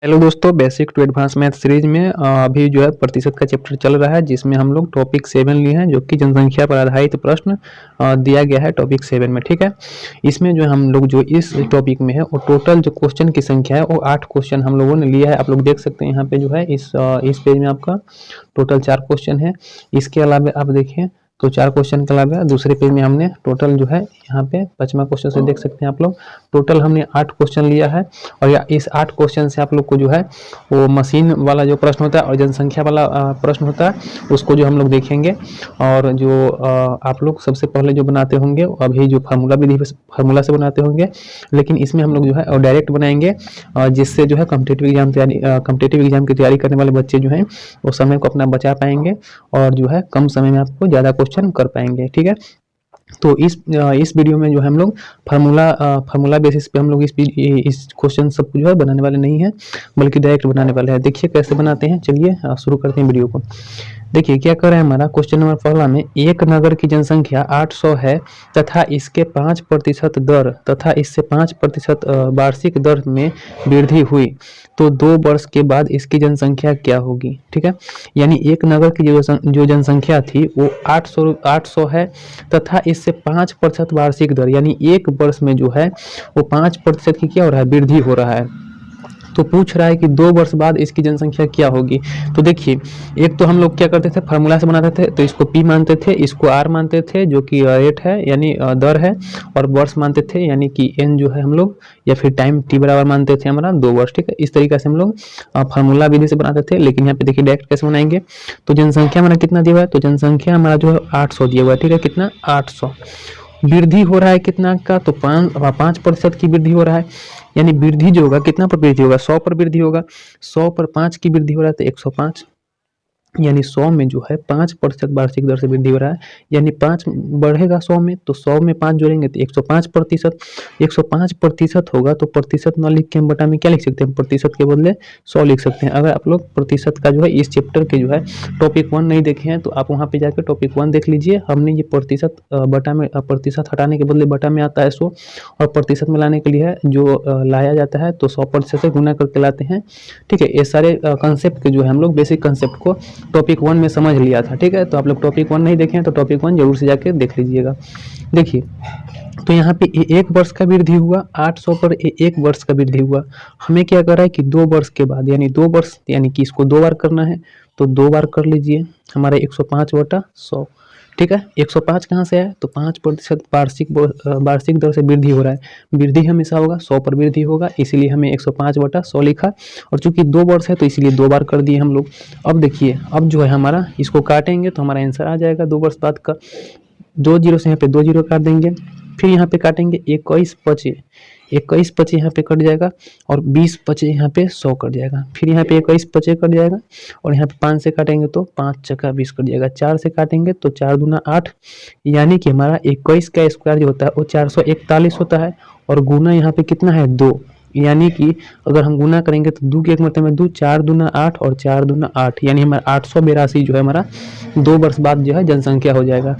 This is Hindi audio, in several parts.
हेलो दोस्तों, basic to advance math series में अभी जो है प्रतिशत का चैप्टर चल रहा है, जिसमें हम लोग टॉपिक 7 लिए हैं, जो कि जनसंख्या पर आधारित प्रश्न दिया गया है टॉपिक 7 में। ठीक है, इसमें जो हम लोग जो इस टॉपिक में है वो टोटल जो क्वेश्चन की संख्या है वो 8 क्वेश्चन हम लोगों ने लिया है। आप लोग देख सकते हैं यहाँ पे जो है इस पेज में आपका टोटल 4 क्वेश्चन है। इसके अलावा आप देखिए तो 4 क्वेश्चन के अलावा दूसरे पेज में हमने टोटल जो है यहाँ पे 5वां क्वेश्चन से देख सकते हैं आप लोग, टोटल हमने 8 क्वेश्चन लिया है। और या इस 8 क्वेश्चन से आप लोग को जो है वो मशीन वाला जो प्रश्न होता है और जनसंख्या वाला प्रश्न होता है उसको जो हम लोग देखेंगे। और जो आप लोग सबसे पहले जो बनाते होंगे अभी जो फार्मूला से बनाते होंगे, लेकिन इसमें हम लोग जो है डायरेक्ट बनाएंगे, जिससे जो है कॉम्पिटिटिव एग्जाम की तैयारी करने वाले बच्चे जो हैं वो समय को अपना बचा पाएंगे और जो है कम समय में आपको ज़्यादा क्वेश्चन कर पाएंगे। ठीक है, तो इस वीडियो में जो है हम लोग फार्मूला बेसिस पे हम लोग इस क्वेश्चन सब जो है बनाने वाले नहीं हैं, बल्कि डायरेक्ट बनाने वाले हैं। देखिए कैसे बनाते हैं, चलिए शुरू करते हैं वीडियो को। देखिए क्या कर रहा है हमारा क्वेश्चन नंबर पहला में, एक नगर की जनसंख्या 800 है तथा इसके 5% दर तथा इससे 5% वार्षिक दर में वृद्धि हुई, तो 2 वर्ष के बाद इसकी जनसंख्या क्या होगी। ठीक है, यानी एक नगर की जो जनसंख्या थी वो 800 है तथा इससे 5% वार्षिक दर, यानी एक वर्ष में जो है वो 5% की क्या हो रहा है, वृद्धि हो रहा है। तो पूछ रहा है कि 2 वर्ष बाद इसकी जनसंख्या क्या होगी। तो देखिए, एक तो हम लोग क्या करते थे, फार्मूला से बनाते थे, तो इसको P मानते थे, इसको R मानते थे जो कि रेट है यानी दर है, और वर्ष मानते थे यानी कि N जो है हम लोग, या फिर टाइम T बराबर मानते थे हमारा 2 वर्ष। ठीक है, इस तरीके से हम लोग फार्मूला विधि से बनाते थे। लेकिन यहाँ पे देखिए डायरेक्ट कैसे बनाएंगे, तो जनसंख्या हमारा कितना दिया हुआ है, तो जनसंख्या हमारा जो है 800 दिया हुआ है। ठीक है, कितना 800, वृद्धि हो रहा है कितना का, तो 5% की वृद्धि हो रहा है, यानी वृद्धि जो होगा कितना पर वृद्धि होगा, 100 पर वृद्धि होगा। 100 पर 5 की वृद्धि हो रहा है तो 105, यानी 100 में जो है 5% वार्षिक दर से वृद्धि हो रहा है, यानी 5 बढ़ेगा 100 में, तो 100 में 5 जोड़ेंगे तो 105%। 105% होगा तो प्रतिशत न लिख के हम बटा में क्या लिख सकते हैं, प्रतिशत के बदले 100 लिख सकते हैं। अगर आप लोग प्रतिशत का जो है इस चैप्टर के जो है टॉपिक 1 नहीं देखे हैं तो आप वहाँ पे जाकर टॉपिक 1 देख लीजिए। हमने ये प्रतिशत बटा में, प्रतिशत हटाने के बदले बटा में आता है 100, और प्रतिशत में लाने के लिए जो लाया जाता है तो 100% से गुना करके लाते हैं। ठीक है, ये सारे कंसेप्ट के जो है हम लोग बेसिक कंसेप्ट को टॉपिक 1 में समझ लिया था। ठीक है, तो आप लोग टॉपिक 1 नहीं देखे हैं तो टॉपिक 1 जरूर से जाके देख लीजिएगा। देखिए, तो यहाँ पे एक वर्ष का वृद्धि हुआ, 800 पर एक वर्ष का वृद्धि हुआ। हमें क्या कर रहा है कि 2 वर्ष के बाद, यानी 2 वर्ष, यानी कि इसको 2 बार करना है, तो 2 बार कर लीजिए। हमारा 105/100। ठीक है, 105 कहाँ से है, तो 5% वार्षिक दर से वृद्धि हो रहा है। वृद्धि हमेशा होगा 100 पर वृद्धि होगा, इसीलिए हमें 105/100 लिखा, और चूंकि 2 वर्ष है तो इसीलिए 2 बार कर दिए हम लोग। अब देखिए, अब जो है हमारा इसको काटेंगे तो हमारा आंसर आ जाएगा 2 वर्ष बाद का। 2 जीरो से यहाँ पे 2 जीरो काट देंगे, फिर यहाँ पे काटेंगे 21/25 यहाँ पे कट जाएगा, और 20/25 यहाँ पे 100 कट जाएगा। फिर यहाँ पे 21/25 कट जाएगा, और यहाँ पे 5 से काटेंगे तो 5 चक्का 20 कट जाएगा। 4 से काटेंगे तो 4 दूना 8, यानी कि हमारा 21 का स्क्वायर जो होता है वो 441 होता है, और गुना यहाँ पे कितना है 2, यानी कि अगर हम गुना करेंगे तो 2 के एक मतलब में 2, 4 दूना 8 और 4 दूना 8, यानी हमारा 882 जो है हमारा 2 वर्ष बाद जो है जनसंख्या हो जाएगा।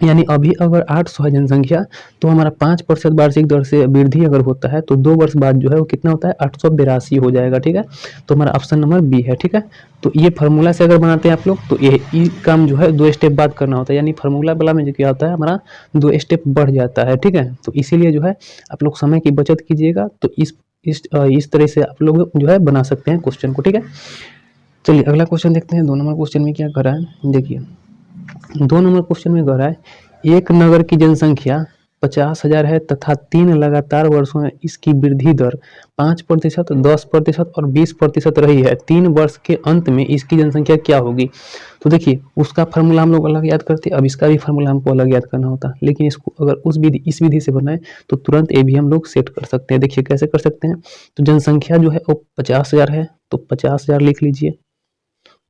यानी अभी अगर 800 है जनसंख्या, तो हमारा 5% वार्षिक दर से वृद्धि अगर होता है तो 2 वर्ष बाद जो है वो कितना होता है, 882 हो जाएगा। ठीक है, तो हमारा ऑप्शन नंबर बी है। ठीक है, तो ये फार्मूला से अगर बनाते हैं आप लोग तो ये काम जो है 2 स्टेप बाद करना होता है, यानी फार्मूला वाला में जो क्या होता है हमारा 2 स्टेप बढ़ जाता है। ठीक है, तो इसीलिए जो है आप लोग समय की बचत कीजिएगा, तो इस तरह से आप लोग जो है बना सकते हैं क्वेश्चन को। ठीक है, चलिए अगला क्वेश्चन देखते हैं। 2 नंबर क्वेश्चन में क्या कर रहा है, देखिए 2 नंबर क्वेश्चन में कह रहा है, एक नगर की जनसंख्या 50,000 है तथा 3 लगातार वर्षों में इसकी वृद्धि दर 5%, 10% और 20% रही है। 3 वर्ष के अंत में इसकी जनसंख्या क्या होगी। तो देखिए, उसका फार्मूला हम लोग अलग याद करते, अब इसका भी फार्मूला हमको अलग याद करना होता, लेकिन इसको अगर इस विधि से बनाए तो तुरंत ये भी हम लोग सेट कर सकते हैं। देखिए कैसे कर सकते हैं, तो जनसंख्या जो है वो 50,000 है, तो 50,000 लिख लीजिए।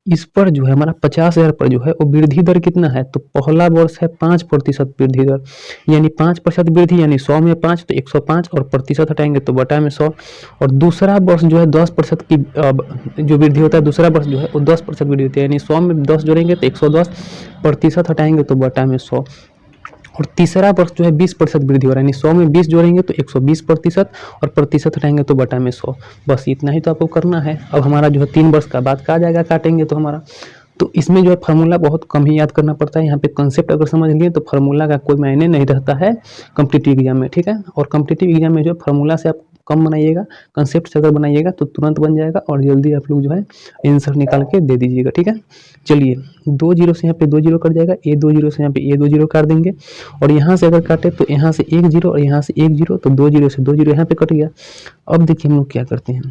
इस पर जो है हमारा 50,000 पर जो है वो वृद्धि दर कितना है, तो पहला वर्ष है 5% वृद्धि दर, यानी 5% वृद्धि, यानी 100 में 5 तो 105, और प्रतिशत हटाएंगे तो बटा में 100। और दूसरा वर्ष जो है 10% की जो वृद्धि होता है, दूसरा वर्ष जो है वो 10% वृद्धि होती है, यानी 100 में 10 जोड़ेंगे तो 110, प्रतिशत हटाएंगे तो बटा में 100। और तीसरा वर्ष जो है 20% वृद्धि हो रहा है, यानी 100 में 20 जोड़ेंगे तो 120% और प्रतिशत हटाएंगे तो बटा में 100। बस इतना ही तो आपको करना है। अब हमारा जो है 3 वर्ष का बाद का आ जाएगा, काटेंगे तो हमारा, तो इसमें जो है फार्मूला बहुत कम ही याद करना पड़ता है। यहाँ पे कंसेप्ट अगर समझ लिए तो फार्मूला का कोई मायने नहीं रहता है कॉम्पिटिटिव एग्जाम में, ठीक है। और कॉम्पिटिटिव एग्जाम में जो फार्मूला से आप कम बनाइएगा, कंसेप्ट से अगर बनाइएगा तो तुरंत बन जाएगा और जल्दी आप लोग जो है आंसर निकाल के दे दीजिएगा, ठीक है। चलिए 2 जीरो से यहाँ पे 2 जीरो कट जाएगा, ये 2 जीरो से यहाँ पे ये 2 जीरो काट देंगे, और यहाँ से अगर काटे तो यहाँ से 1 जीरो और यहाँ से 1 जीरो, तो 2 जीरो से 2 जीरो यहाँ पे कट गया। अब देखिए हम लोग क्या करते हैं,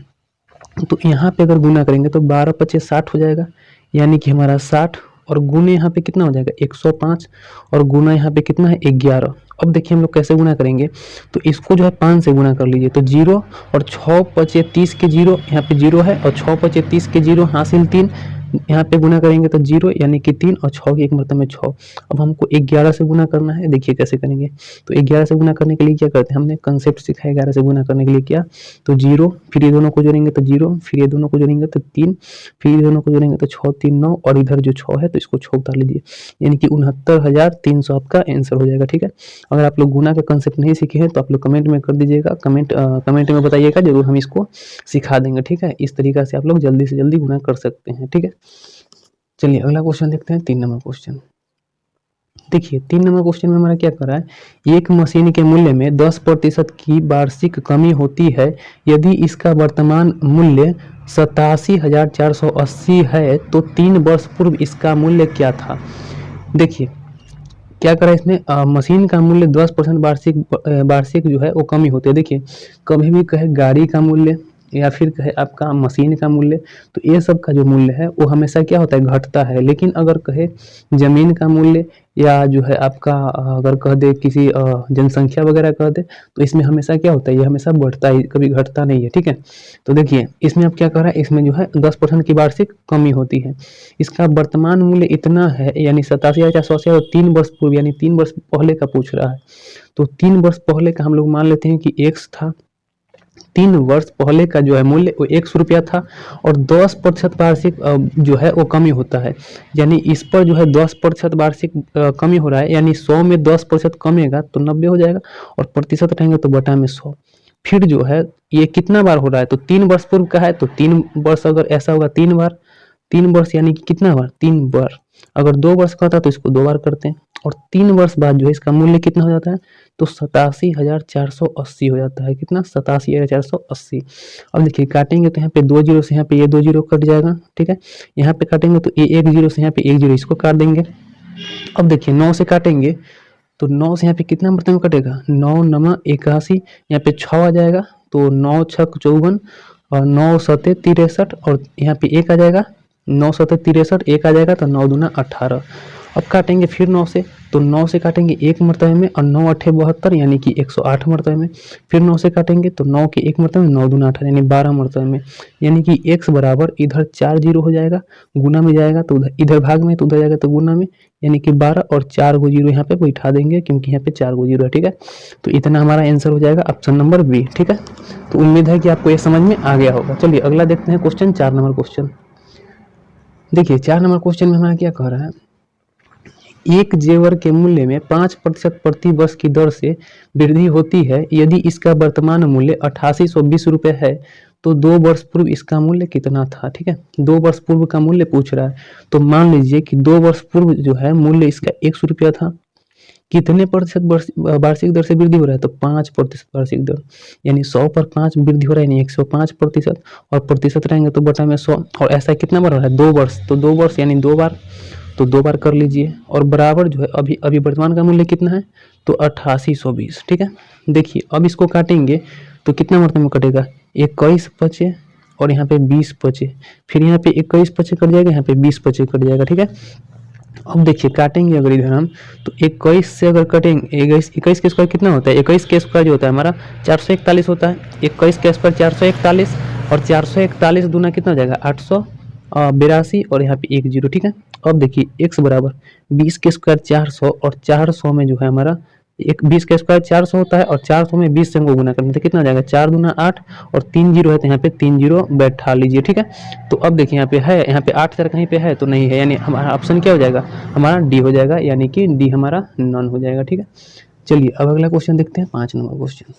तो यहाँ पे अगर गुना करेंगे तो 12 25 60 हो जाएगा, यानी कि हमारा 60 और गुने यहाँ पे कितना हो जाएगा 105 और गुना यहाँ पे कितना है 11। अब देखिए हम लोग कैसे गुना करेंगे, तो इसको जो है 5 से गुना कर लीजिए, तो 0 और 6 5 30 के 0 यहाँ पे 0 है, और 6 5 30 के 0 हासिल 3, यहाँ पे गुना करेंगे तो 0 यानी कि 3 और 6 की एक मरतबा में 6। अब हमको 11 से गुना करना है, देखिए कैसे करेंगे। तो 11 से गुना करने के लिए क्या करते हैं, हमने कंसेप्ट सीखा है 11 से गुना करने के लिए क्या, तो 0 फिर ये दोनों को जोड़ेंगे तो 0, फिर ये दोनों को जोड़ेंगे तो 3, फिर ये दोनों को जोड़ेंगे तो 6 3 9, और इधर जो 6 है तो इसको 6 उतार लीजिए, यानी कि 69,300 आपका आंसर हो जाएगा, ठीक है। अगर आप लोग गुना का कंसेप्ट नहीं सीखे हैं तो आप लोग कमेंट में कर दीजिएगा, कमेंट में बताइएगा, जरूर हम इसको सिखा देंगे, ठीक है। इस तरीका से आप लोग जल्दी से जल्दी गुना कर सकते हैं, ठीक है। चलिए अगला क्वेश्चन देखते हैं, 3 नंबर क्वेश्चन। देखिए 3 नंबर क्वेश्चन में हमारा क्या कर रहा है, एक मशीन के मूल्य में 10% की वार्षिक कमी होती है, यदि इसका वर्तमान मूल्य 87,480 है तो 3 वर्ष पूर्व इसका मूल्य क्या था। देखिए क्या करा इसमें, मशीन का मूल्य 10% वार्षिक जो है वो कमी होती है। देखिए कभी भी कहे गाड़ी का मूल्य या फिर कहे आपका मशीन का मूल्य, तो ये सब का जो मूल्य है वो हमेशा क्या होता है, घटता है। लेकिन अगर कहे जमीन का मूल्य या जो है आपका अगर कह दे किसी जनसंख्या वगैरह कह दे, तो इसमें हमेशा क्या होता है, ये हमेशा बढ़ता है, कभी घटता नहीं है, ठीक है। तो देखिए इसमें अब क्या कर रहा है, इसमें जो है 10% की वार्षिक कमी होती है, इसका वर्तमान मूल्य इतना है, यानी 87,480 और 3 वर्ष पूर्व यानी 3 वर्ष पहले का पूछ रहा है। तो 3 वर्ष पहले का हम लोग मान लेते हैं कि x था, 3 वर्ष पहले का जो है मूल्य वो 100 रुपया था, और 10% वार्षिक जो है वो कमी होता है, यानी इस पर जो है 10% वार्षिक कमी हो रहा है, यानी 100 में 10% कमेगा तो 90 हो जाएगा, और प्रतिशत रहेंगे तो बटा में 100। फिर जो है ये कितना बार हो रहा है, तो 3 वर्ष पूर्व का है, तो 3 वर्ष अगर ऐसा होगा 3 बार, 3 वर्ष यानी कि कितना बार, 3 बार। अगर 2 वर्ष का था तो इसको 2 बार करते हैं, और 3 वर्ष बाद जो है इसका मूल्य कितना हो जाता है, तो 87,480 हो जाता है, कितना 87,480। अब देखिए काटेंगे तो यहाँ पे 2 जीरो से यहाँ पे ये 2 जीरो कट जाएगा, ठीक है। यहाँ पे काटेंगे तो ये 1 जीरो से यहाँ पे 1 जीरो इसको काट देंगे। अब देखिए 9 से काटेंगे तो 9 से यहाँ पे कितना मरतबा में कटेगा, 9 9 81, यहाँ पे 6 आ जाएगा, तो 9 6 54 और 9 7 63, और यहाँ पे 1 आ जाएगा, 9 7 63 1 आ जाएगा, तो 9 दूना 18। अब काटेंगे फिर 9 से, तो 9 से काटेंगे 1 मरतबे में, और 9 8 72 यानी कि 108 मरतबे में। फिर 9 से काटेंगे तो 9 के 1 मरतबे में, 9 दूना 18 यानी 12 मरतबे में, यानी कि x बराबर इधर 4 जीरो हो जाएगा, गुना में जाएगा तो इधर भाग में, तो उधर जाएगा तो गुना में, यानी कि 12 और 4 गो जीरो यहाँ पे बैठा देंगे, क्योंकि यहाँ पे 4 गो जीरो है, ठीक है। तो इतना हमारा आंसर हो जाएगा ऑप्शन नंबर बी, ठीक है। तो उम्मीद है कि आपको ये समझ में आ गया होगा। चलिए अगला देखते हैं क्वेश्चन, 4 नंबर क्वेश्चन। देखिए 4 नंबर क्वेश्चन में हमारा क्या कह रहा है, एक जेवर के मूल्य में 5% प्रति वर्ष की दर से वृद्धि होती है, यदि इसका वर्तमान मूल्य 8820 रुपये है तो 2 वर्ष पूर्व इसका मूल्य कितना था, ठीक है। 2 वर्ष पूर्व का मूल्य पूछ रहा है, तो मान लीजिए कि 2 वर्ष पूर्व जो है मूल्य इसका 100 रुपया था, कितने प्रतिशत वार्षिक दर से वृद्धि हो रहा है, तो 5% वार्षिक दर, यानी 100 पर 5 वृद्धि हो रहा है, यानी 105%, और प्रतिशत रहेंगे तो बटा में 100, और ऐसा कितना बार हो रहा है, 2 वर्ष, तो 2 वर्ष यानी 2 बार, तो 2 बार कर लीजिए, और बराबर जो है अभी वर्तमान का मूल्य कितना है, तो 8820, ठीक है। देखिए अब इसको काटेंगे तो कितना मरतबे में कटेगा, 21 बचे और यहाँ पे 20 बचे, फिर यहाँ पे 21 बचे कट जाएगा, यहाँ पे 20 बचे कट जाएगा, ठीक है। अब देखिए काटेंगे अगर इधर हम, तो 21 से अगर कटेंगे, 21 के स्क्वायर कितना होता है, 21 के स्क्वायर जो होता है हमारा 441 होता है, 21 के स्क्वायर 441, और 441 दूना कितना हो जाएगा 882, और यहाँ पे 1 जीरो, ठीक है। अब देखिए x बराबर 20 के स्क्वायर 400, और 400 में जो है हमारा एक 20 का स्क्वायर 400 होता है और 400 में 20 से हमको गुना करना है तो कितना हो जाएगा 4 दूना 8 और 3 जीरो है तो यहाँ पे 3 जीरो बैठा लीजिए, ठीक है। तो अब देखिए यहाँ पे है, यहाँ पे 8000 कहीं पे है तो नहीं है, यानी हमारा ऑप्शन क्या हो जाएगा, हमारा डी हो जाएगा, यानी कि डी हमारा नॉन हो जाएगा, ठीक है। चलिए अब अगला क्वेश्चन देखते हैं, 5 नंबर क्वेश्चन।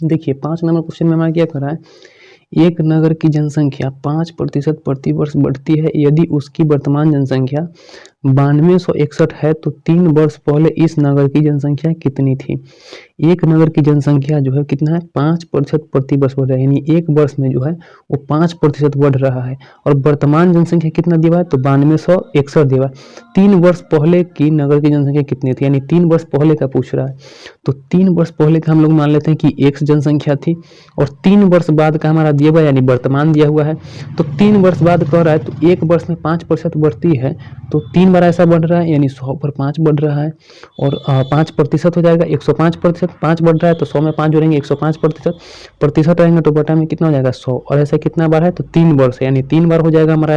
देखिए 5 नंबर क्वेश्चन में हमारा क्या कर रहा है, एक नगर की जनसंख्या 5% प्रति वर्ष बढ़ती है यदि उसकी वर्तमान जनसंख्या 9261 है तो 3 वर्ष पहले इस नगर की जनसंख्या कितनी थी। एक नगर की जनसंख्या जो है कितना है 5% प्रति वर्ष बढ़ रहा है, यानी एक वर्ष में जो है वो 5% बढ़ रहा है और वर्तमान जनसंख्या कितना दिया है तो 9261 दिया है। 3 वर्ष पहले की नगर की जनसंख्या कितनी थी, यानी 3 वर्ष पहले का पूछ रहा है, तो 3 वर्ष पहले का हम लोग मान लेते हैं कि x जनसंख्या थी और 3 वर्ष बाद का हमारा दिया हुआ है, यानी वर्तमान दिया हुआ है, तो 3 वर्ष बाद कह रहा है तो एक वर्ष में 5% बढ़ती है तो 3 बार ऐसा बढ़ रहा है, यानी 100 पर 5 बढ़ रहा है और 5% हो जाएगा 105%, 5 बढ़ रहा है तो 100 में 5 जोड़ेंगे 105%, प्रतिशत रहेंगे तो बटा में कितना हो जाएगा 100 और ऐसा कितना बार है तो 3 बार से, यानी 3 बार हो जाएगा हमारा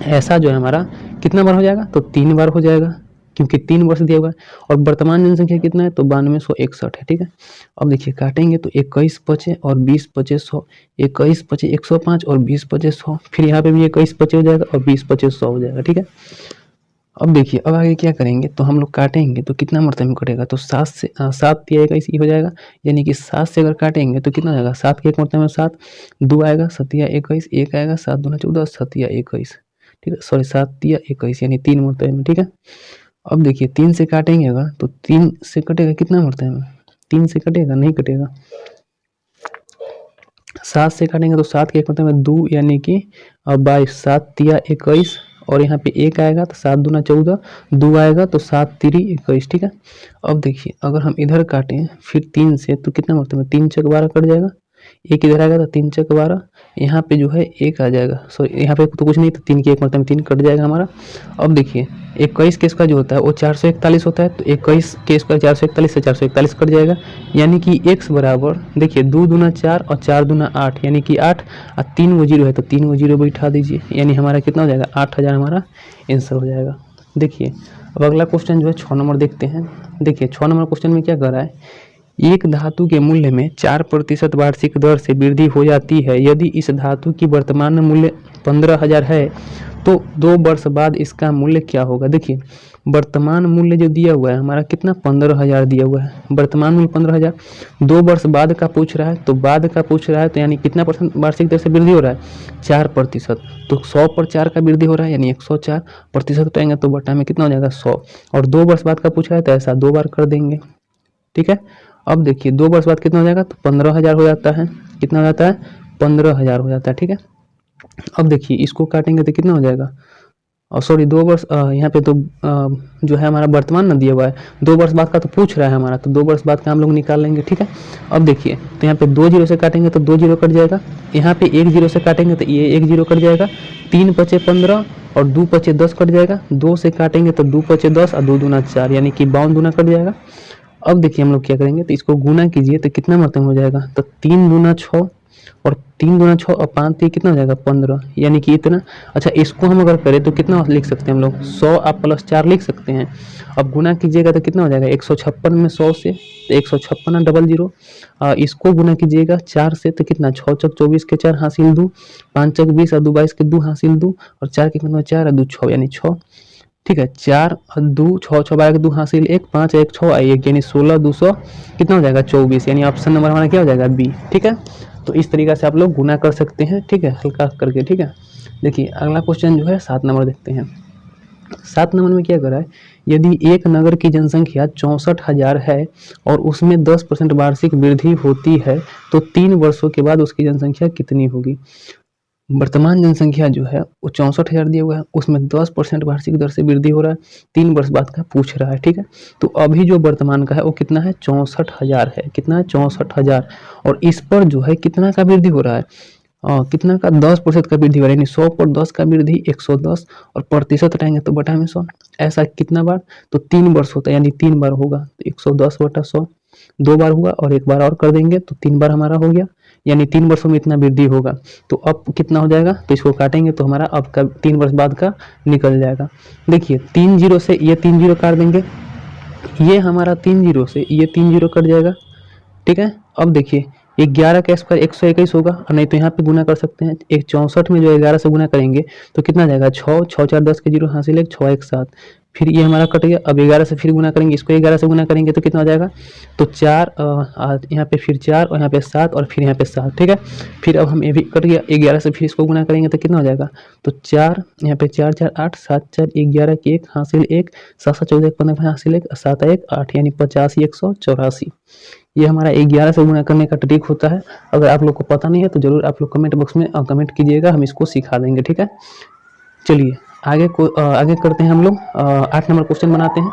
ऐसा जो है हमारा कितना बार हो जाएगा तो 3 बार हो जाएगा क्योंकि 3 वर्ष दिया हुआ है और वर्तमान जनसंख्या कितना है तो 9261 है, ठीक है। अब देखिए काटेंगे तो 21 बचे और 20 बचे 100, 21 बचे 105 और 20 बचे 100, फिर यहाँ पे भी 21 बचे हो जाएगा और 20 बचे 100 हो जाएगा, ठीक है। अब देखिए अब आगे क्या करेंगे तो हम लोग काटेंगे तो कितना मरतबे में कटेगा तो 7 से 7 या 21 हो जाएगा, यानी कि 7 से अगर काटेंगे तो कितना हो जाएगा 7 के एक मरतबे में 7, 2 आएगा 7 या 21, 1 आएगा 7 दूना 14, 7 या 21, ठीक है, सॉरी 7 या 21 यानी 3 मरतबे में, ठीक है। अब देखिए 3 से काटेंगे अगर तो 3 से कटेगा कितना मरतबे में, 3 से कटेगा नहीं कटेगा, 7 से काटेंगे तो 7 के एक मरतबे में 2 यानी कि 22, 7 या 21 और यहाँ पे 1 आएगा तो 7 दूना 14, 2 आएगा तो 7 3 21, ठीक है। अब देखिए अगर हम इधर काटें फिर 3 से तो कितना मरतबे में 3 चक 12 कट जाएगा, 1 इधर आएगा तो 3 चक 12, यहाँ पे जो है 1 आ जाएगा, सॉरी यहाँ पे तो कुछ नहीं तो 3 के एक मरतबे में 3 कट जाएगा हमारा। अब देखिए 21 के स्क्वायर जो होता है वो 441 होता है तो 21 के स्क्वायर 441 से 441 कट जाएगा, यानी कि x बराबर देखिए 2 दूना 4 और 4 दूना 8 यानी कि 8 और 3 वो जीरो है तो 3 वो जीरो बैठा दीजिए, यानी हमारा कितना हो जाएगा 8000 हमारा आंसर हो जाएगा। देखिए अब अगला क्वेश्चन जो है 6 नंबर देखते हैं। देखिए 6 नंबर क्वेश्चन में क्या कर रहा है, एक धातु के मूल्य में 4% वार्षिक दर से वृद्धि हो जाती है यदि इस धातु की वर्तमान मूल्य 15000 है तो 2 वर्ष बाद इसका मूल्य क्या होगा। देखिए वर्तमान मूल्य जो दिया हुआ है हमारा कितना 15000 दिया हुआ है, वर्तमान मूल्य 15000, 2 वर्ष बाद का पूछ रहा है तो बाद का पूछ रहा है तो यानी कितना % वार्षिक दर से वृद्धि हो रहा है 4%, तो 100 पर 4 का वृद्धि हो रहा है यानी 104% उठाएंगे तो बटा में कितना हो जाएगा 100 और 2 वर्ष बाद का पूछ रहा है तो ऐसा 2 बार कर देंगे, ठीक है। अब देखिए 2 वर्ष बाद कितना हो जाएगा तो 15000 हो जाता है, कितना हो जाता है 15000 हो जाता है, ठीक है। अब देखिए इसको काटेंगे तो कितना हो जाएगा और सॉरी 2 वर्ष यहाँ पे तो जो है हमारा वर्तमान न दिया हुआ है, 2 वर्ष बाद का तो पूछ रहा है हमारा तो 2 वर्ष बाद का हम लोग निकाल लेंगे, ठीक है। अब देखिए तो यहाँ पे 2 जीरो से काटेंगे तो 2 जीरो कट जाएगा, यहाँ पे 1 जीरो से काटेंगे तो ये 1 जीरो कट जाएगा, 3 बचे 15 और 2 बचे 10 कट जाएगा, 2 से काटेंगे तो 2 बचे 10 और 2 दूना 4 यानी कि 52 दूना कट जाएगा। अब देखिए हम लोग क्या करेंगे तो इसको गुना कीजिए तो कितना मतलब हो जाएगा तो 3 दूना 6 और 3 दूना 6 और 5 3 कितना हो जाएगा 15 यानी कि इतना। अच्छा इसको हम अगर करें तो कितना लिख सकते हैं हम लोग 100 आप प्लस 4 लिख सकते हैं। अब गुना कीजिएगा तो कितना हो जाएगा 156 में 100 से तो 156 00, इसको गुना कीजिएगा 4 से तो कितना 6 चक 24 के 4 हासिल 2, 5 चक 20 और 2 22 के 2 हासिल 2 और 4 के कितना 4 और 2 6 यानी 6, ठीक है। 4 और 2 6 6 12 के 2 हासिल 1, 5 1 6 1 यानी 16 200 कितना हो जाएगा 24, यानी ऑप्शन नंबर हमारा क्या हो जाएगा बी, ठीक है। तो इस तरीका से आप लोग गुना कर सकते हैं, ठीक है, हल्का करके, ठीक है। देखिए अगला क्वेश्चन जो है 7 नंबर देखते हैं। 7 नंबर में क्या कर रहा है, यदि एक नगर की जनसंख्या 64,000 है और उसमें 10% वार्षिक वृद्धि होती है तो 3 वर्षों के बाद उसकी जनसंख्या कितनी होगी। वर्तमान जनसंख्या जो है वो 64,000 दिया हुआ है, उसमें 10% वार्षिक दर से वृद्धि हो रहा है, 3 वर्ष बाद का पूछ रहा है, ठीक है। तो अभी जो वर्तमान का है वो कितना है 64,000 है, कितना है 64,000 और इस पर जो है कितना का वृद्धि हो रहा है कितना का 10% का वृद्धि हो रहा है, यानी 100 पर 10 का वृद्धि 110 और प्रतिशत हटाएंगे तो बटा में 100, ऐसा कितना बार तो 3 वर्ष होता है यानी 3 बार होगा तो 110 बटा 100, 2 बार हुआ और 1 बार और कर देंगे तो 3 बार हमारा हो गया, यानी 3 वर्षों में इतना वृद्धि होगा। तो अब कितना हो जाएगा, तो इसको काटेंगे तो हमारा अब का 3 वर्ष बाद का निकल जाएगा। देखिए 3 जीरो से ये 3 जीरो काट देंगे, ये हमारा 3 जीरो से ये 3 जीरो कट जाएगा, ठीक है। अब देखिए 11 का स्क्वायर 121 होगा, और नहीं तो यहाँ पे गुना कर सकते हैं। एक 64 में जो 11 से गुना करेंगे तो कितना जाएगा, 6 6 4 10 के जीरो हासिल है, 6 1 7, फिर ये हमारा कट गया। अब 11 से फिर गुना करेंगे, इसको 11 से गुना करेंगे तो कितना हो जाएगा, तो 4 यहाँ पे फिर 4 और यहाँ पे 7 और फिर यहाँ पे 7, ठीक है। फिर अब हम ये भी कट गया, 11 से फिर इसको गुना करेंगे तो कितना हो जाएगा, तो 4 यहाँ पे 4 4 8 7 4 11 के 1 हासिल 1 7 7 14 15 हासिल 1 7 1 8 यानी 85 184। ये हमारा 11 से गुना करने का ट्रिक होता है। अगर आप लोग को पता नहीं है तो जरूर आप लोग कमेंट बॉक्स में कमेंट कीजिएगा, हम इसको सिखा देंगे, ठीक है। चलिए आगे करते हैं हम लोग। 8 नंबर क्वेश्चन बनाते हैं।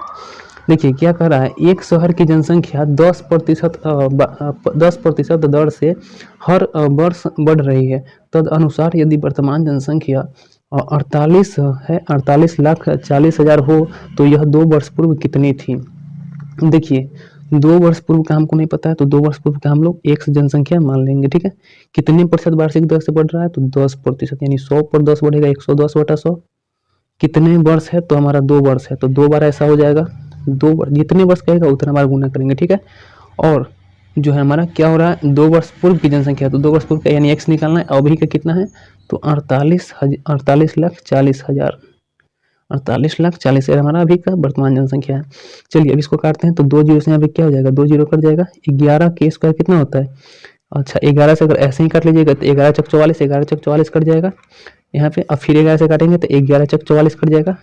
देखिए क्या कह रहा है, एक शहर की जनसंख्या 10% दर से हर वर्ष बढ़ रही है। तद अनुसार यदि वर्तमान जनसंख्या 48,40,40,000 हो तो यह 2 वर्ष पूर्व कितनी थी। देखिए 2 वर्ष पूर्व का हमको नहीं पता है, तो 2 वर्ष पूर्व का हम लोग एक जनसंख्या मान लेंगे, ठीक है। कितने प्रतिशत वार्षिक दर से बढ़ रहा है, तो 10%, यानी 100 पर 10 बढ़ेगा 110/100। कितने वर्ष है, तो हमारा 2 वर्ष है, तो 2 बार ऐसा हो जाएगा। 2 बार जितने वर्ष कहेगा उतना बार गुना करेंगे, ठीक है। और जो है हमारा क्या हो रहा है, 2 वर्ष पूर्व की जनसंख्या, तो 2 वर्ष पूर्व का यानी एक्स निकालना है। अभी का कितना है, तो 48,40,000 48,40,000 हमारा अभी का वर्तमान जनसंख्या है। चलिए अब इसको काटते हैं, तो 2 जीरो से यहाँ पे क्या हो जाएगा, 2 जीरो कट जाएगा। 11 के स्क्वायर कितना होता है, अच्छा 11 से अगर ऐसे ही काट लीजिएगा तो 11 चक 44, 11 चक 44 कट जाएगा यहाँ पे। अब फिर 11 से काटेंगे तो 11 चक 44 कट जाएगा।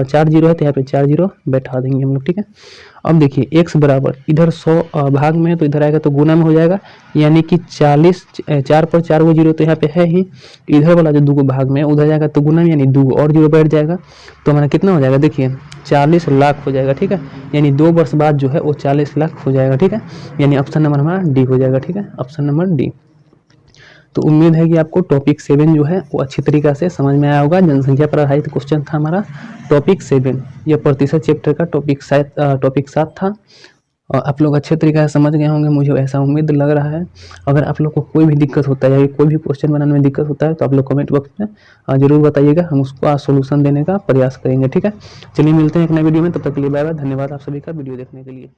4 जीरो है तो यहाँ पे 4 जीरो बैठा देंगे हम लोग, ठीक है। अब देखिए x बराबर इधर 100 भाग में है तो इधर आएगा तो गुना में हो जाएगा, यानी कि 40 4 पर 4 वो जीरो तो यहाँ पे है ही, इधर वाला जो 2 भाग में है उधर जाएगा तो गुना में, यानी 2 और जीरो बैठ जाएगा। तो हमारा कितना हो जाएगा, देखिए 40 लाख हो जाएगा, ठीक है। यानी 2 वर्ष बाद जो है वो 40 लाख हो जाएगा, ठीक है। यानी ऑप्शन नंबर हमारा डी हो जाएगा, ठीक है, ऑप्शन नंबर डी। तो उम्मीद है कि आपको टॉपिक 7 जो है वो अच्छी तरीक़ा से समझ में आया होगा। जनसंख्या पर आधारित क्वेश्चन था हमारा टॉपिक 7, यह प्रतिशत चैप्टर का टॉपिक 7 था। और आप लोग अच्छे तरीके से समझ गए होंगे, मुझे ऐसा उम्मीद लग रहा है। अगर आप लोग को कोई भी दिक्कत होता है या कोई भी क्वेश्चन बनाने में दिक्कत होता है तो आप लोग कमेंट बॉक्स में जरूर बताइएगा, हम उसको सोल्यूशन देने का प्रयास करेंगे, ठीक है। चलिए मिलते हैं एक नए वीडियो में, तब तक के लिए बाय बाय। धन्यवाद आप सभी का वीडियो देखने के लिए।